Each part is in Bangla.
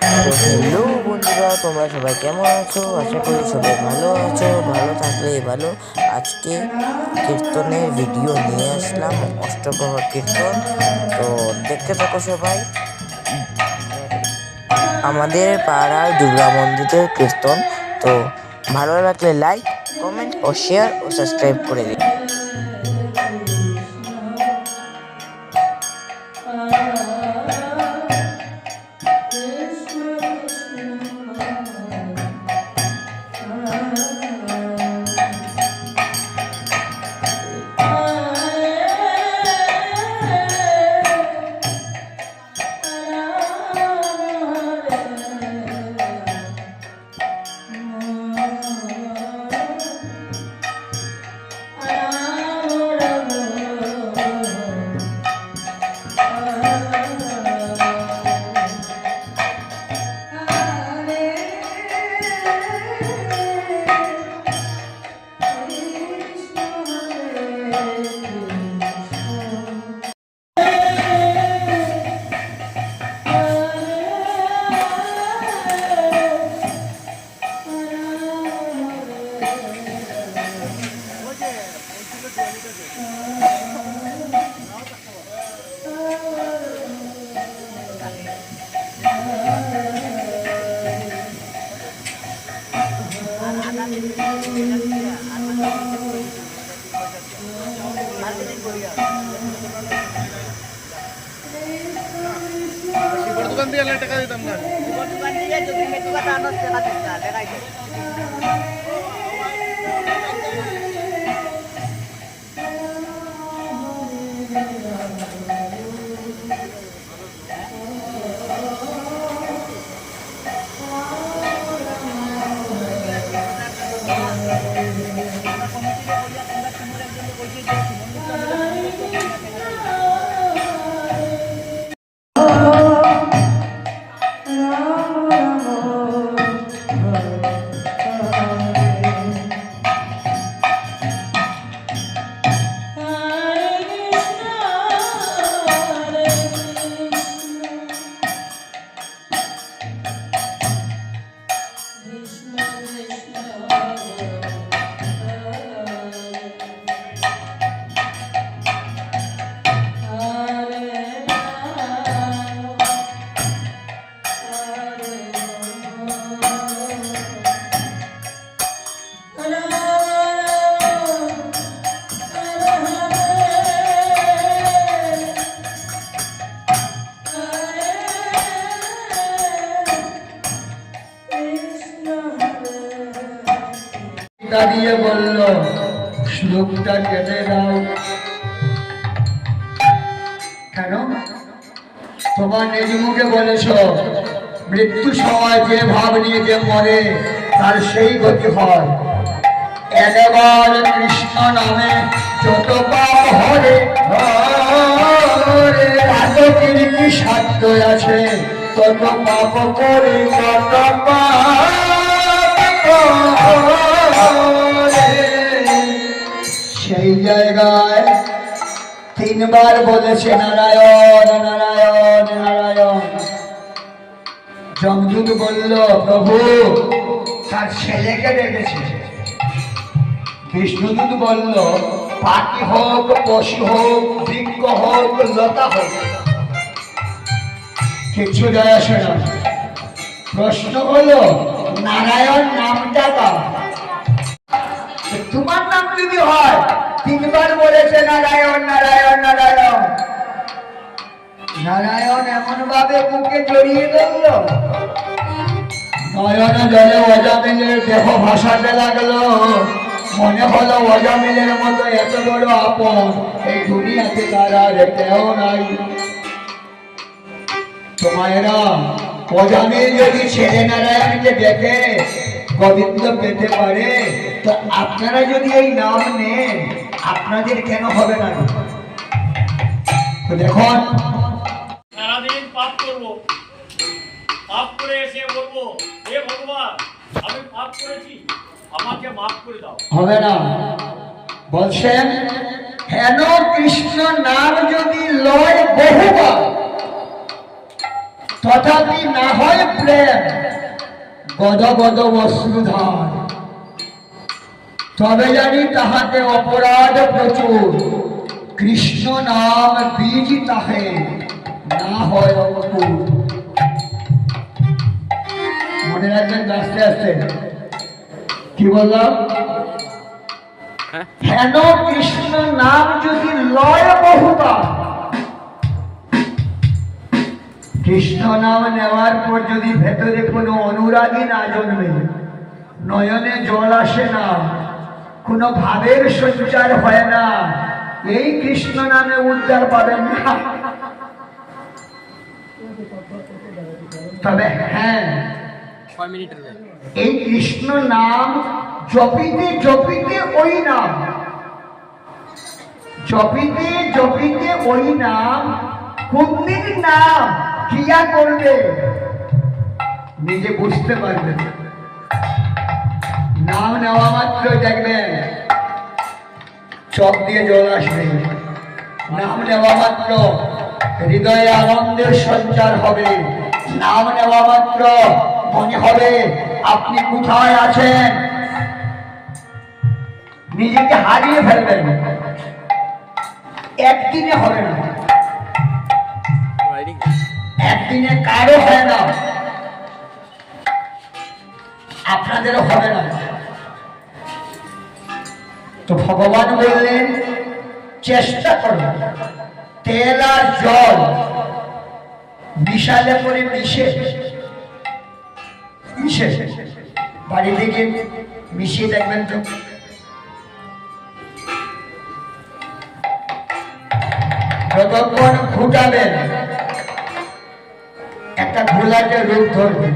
তো হ্যালো বন্ধুরা, তোমরা সবাই কেমন আছো? আশা করি সবাই ভালো আছো। ভালো থাকলেই ভালো। আজকে কীর্তনের ভিডিও নিয়ে আসলাম, অষ্টপ্রহর কীর্তন। তো দেখতে থাকো সবাই। আমাদের পাড়ার দুর্গা মন্দিরের কীর্তন। তো ভালো লাগলে লাইক, কমেন্ট ও শেয়ার ও সাবস্ক্রাইব করে দিন। দোকান দিয়ে টাকা দিতাম না। দোকান দিয়ে যদি টাকা আনো টাকা দিতা দেখাইতে। দিয়ে বলল শ্লোকটা কেটে দাও। কেন? তোমার নিজ মুখে বলেছ মৃত্যু সময় যে ভাব নিয়ে যে মরে তার সেই গতি হয়। একবার কৃষ্ণ নামে যত পাপ হরে এত কীর্তি সাধ্য আছে, তত পাপ করে তত সেই জায়গায় তিনবার বলেছে নারায়ণ নারায়ণ নারায়ণ। যমদূত বলল প্রভু তার ছেলেকে ডেকেছে। বিষ্ণুদূত বলল পাখি হোক, পশু হোক, বৃক্ষ হোক, লতা হোক, কিছু যায় আসে না। প্রশ্ন হলো নারায়ণ নামটা দাও। তোমার নাম যদি হয়, তিনবার বলেছে নারায়ণ নারায়ণ নারায়ণ। নারায়ণ এমন ভাবে বুকে জড়িয়ে ধরল, নয়ন জলে অজামিলের দেহ ভাসাতে লাগলো। মনে হলো অজামিলের মতো এত বড় আপন এই দুনিয়াতে তারা কেউ নাই। তোমায়েরা, অজামিল যদি ছেলে নারায়ণকে দেখে গোবিন্দ পেতে পারে, তো আপনারা যদি এই নাম নেন আপনাদের কেন হবে না? তো দেখুন, সারাদিন পাপ করবো, পাপ করে এসে বলবো হে ভগবান আমি পাপ করেছি, আমাকে মাফ করে দাও। হবে না। বলছেন হেন কৃষ্ণ নাম যদি লয় বহুবার, তথাপি না হয় প্রেম গদ গদ অশ্রুধার, তবে জানি তাহাতে অপরাধ প্রচুর, কৃষ্ণ নাম বীজ তাহে না হয় অঙ্কুর। মনে রাখবেন আস্তে আস্তে কি বললাম, হেন কৃষ্ণ নাম যদি লয় বহুবার, কৃষ্ণ নাম নেওয়ার পর যদি ভেতরে কোনো অনুরাগী না জন্মে, নয়নে জল আসে না, কোনো ভাবের সঞ্চার হয় না, এই কৃষ্ণ নামে উদ্ধার পাবেন না। তবে হ্যাঁ, এই কৃষ্ণ নাম জপিতে জপিতে ওই নাম, জপিতে জপিতে ওই নাম কোনদিন নাম ক্রিয়া করবে নিজে বুঝতে পারবেন। নাম নেওয়া মাত্র দেখবেন চোখ দিয়ে জল আসবে, নাম নেওয়া মাত্র হৃদয়ে আনন্দের সঞ্চার হবে, নাম নেওয়া মাত্র মনে হবে আপনি কোথায় আছেন, নিজেকে হারিয়ে ফেলবেন। একদিনে হবে না, একদিনে কারো হয় না, আপনাদেরও হবে না। তো ভগবান বললেন চেষ্টা করো, তেল আর জল মিশালে করে মিশে মিশে বাড়ি থেকে মিশিয়ে দেখবেন তো, যতক্ষণ ফুটাবেন একটা ঘোলাটে রূপ ধরবে,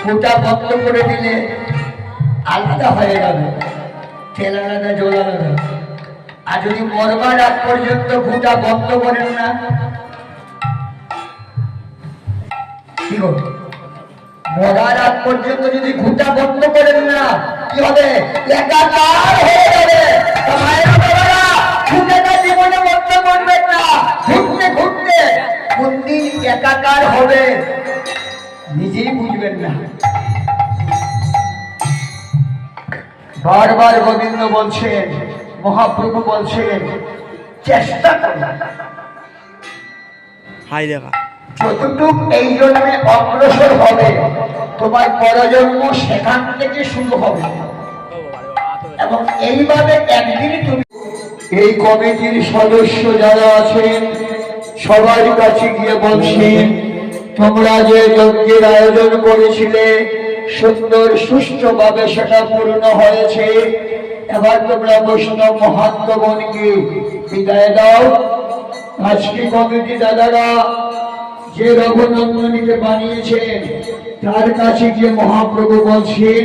ফুটা বন্ধ করে দিলে আলাদা হয়ে যাবে, তেল আলাদা জল আলাদা। আর যদি মরবার আগ পর্যন্ত ফুটা বন্ধ করেন না, কি হবে? মরার আগ পর্যন্ত যদি ঘুটা বন্ধ করেন না, কি হবে? একাকার হয়ে যাবে। ঘুটাটা জীবনে বন্ধ করবেন না, ঘুরতে ঘুরতে কোন দিন একাকার হবে নিজেই বুঝবেন না। বারবার গোবিন্দ বলছেন, মহাপ্রভু বলছেন চেষ্টা করুন। হাই দেখা যতটুক এই জন্মে অগ্রসর হবে, তোমার পরজন্ম সেখান থেকে শুরু হবে, এবং এইভাবে একদিন তুমি এই কমিটির সদস্য যারা আছেন সবার কাছে গিয়ে বলছেন, তোমরা যে যজ্ঞের আয়োজন করেছিলে সুন্দর সুষ্ঠুভাবে সেটা পূর্ণ হয়েছে, এবার তোমরা বৈষ্ণব মহাত্মগণকে বিদায় দাও। আজকে কমিটি দাদারা যে রঘুনন্দনীকে বানিয়েছেন তার কাছে গিয়ে মহাপ্রভু বলছেন,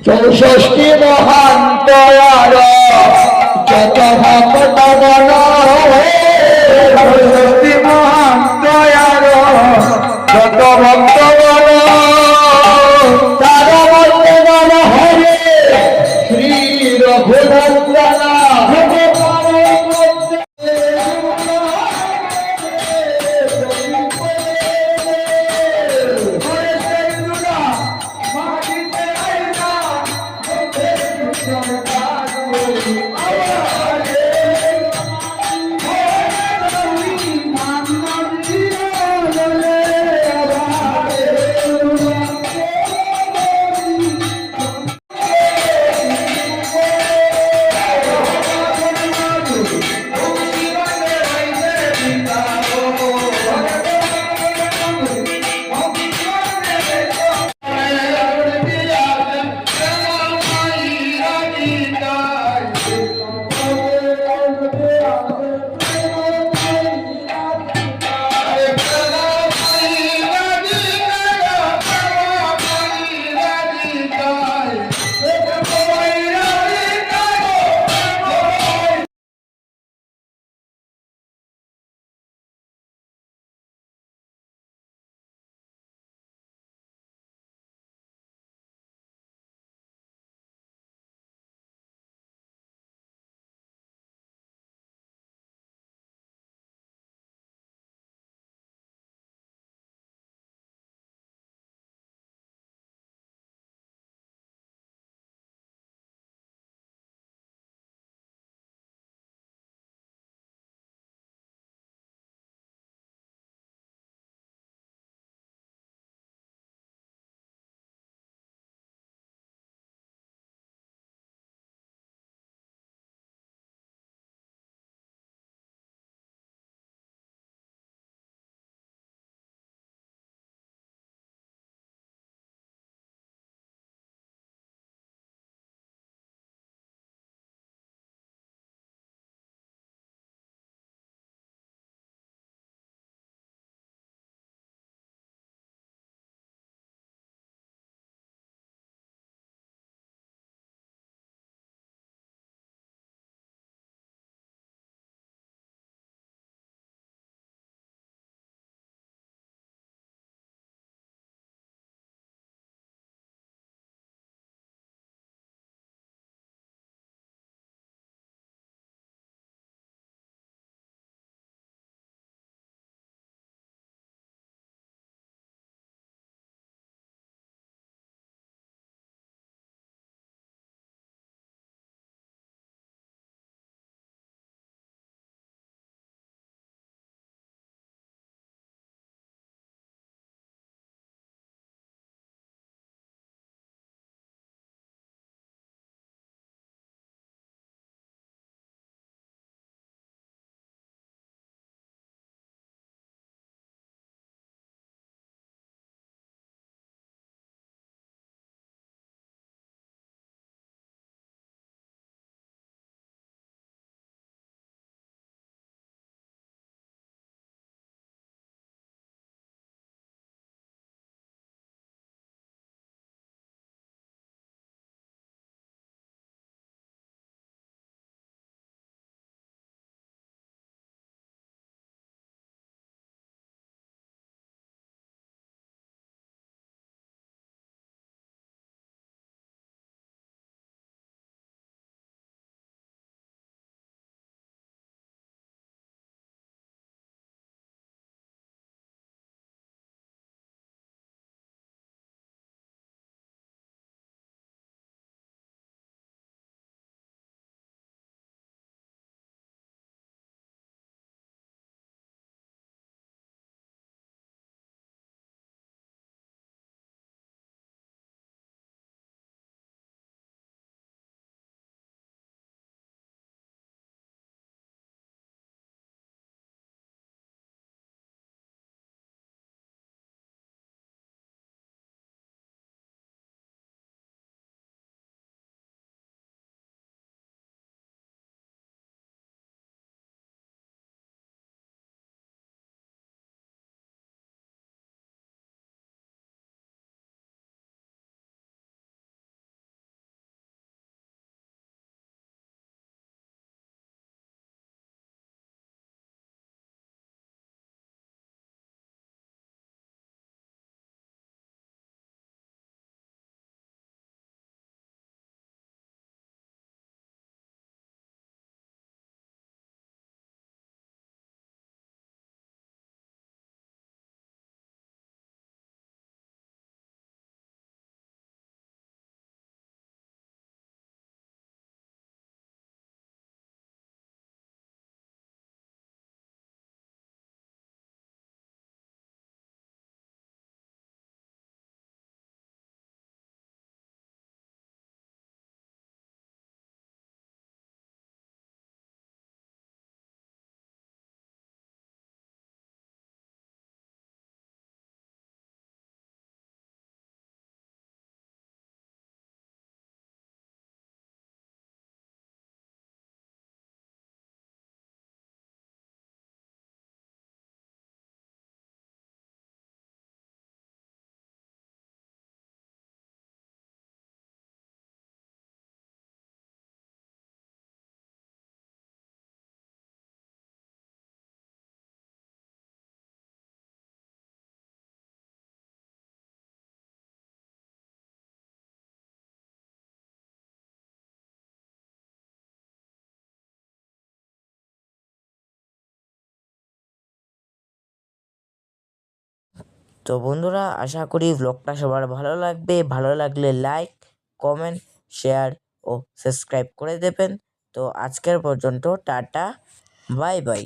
64 মহান্ত যত ভক্ত গণ, 64 মহান্ত যত ভক্ত গণ, তার মধ্যে গণ হরে শ্রী রঘুনন্দনা। তো বন্ধুরা, আশা করি ব্লগটা সবার ভালো লাগবে। ভালো লাগলে লাইক, কমেন্ট, শেয়ার ও সাবস্ক্রাইব করে দেবেন। তো আজকের পর্যন্ত টাটা, বাই বাই।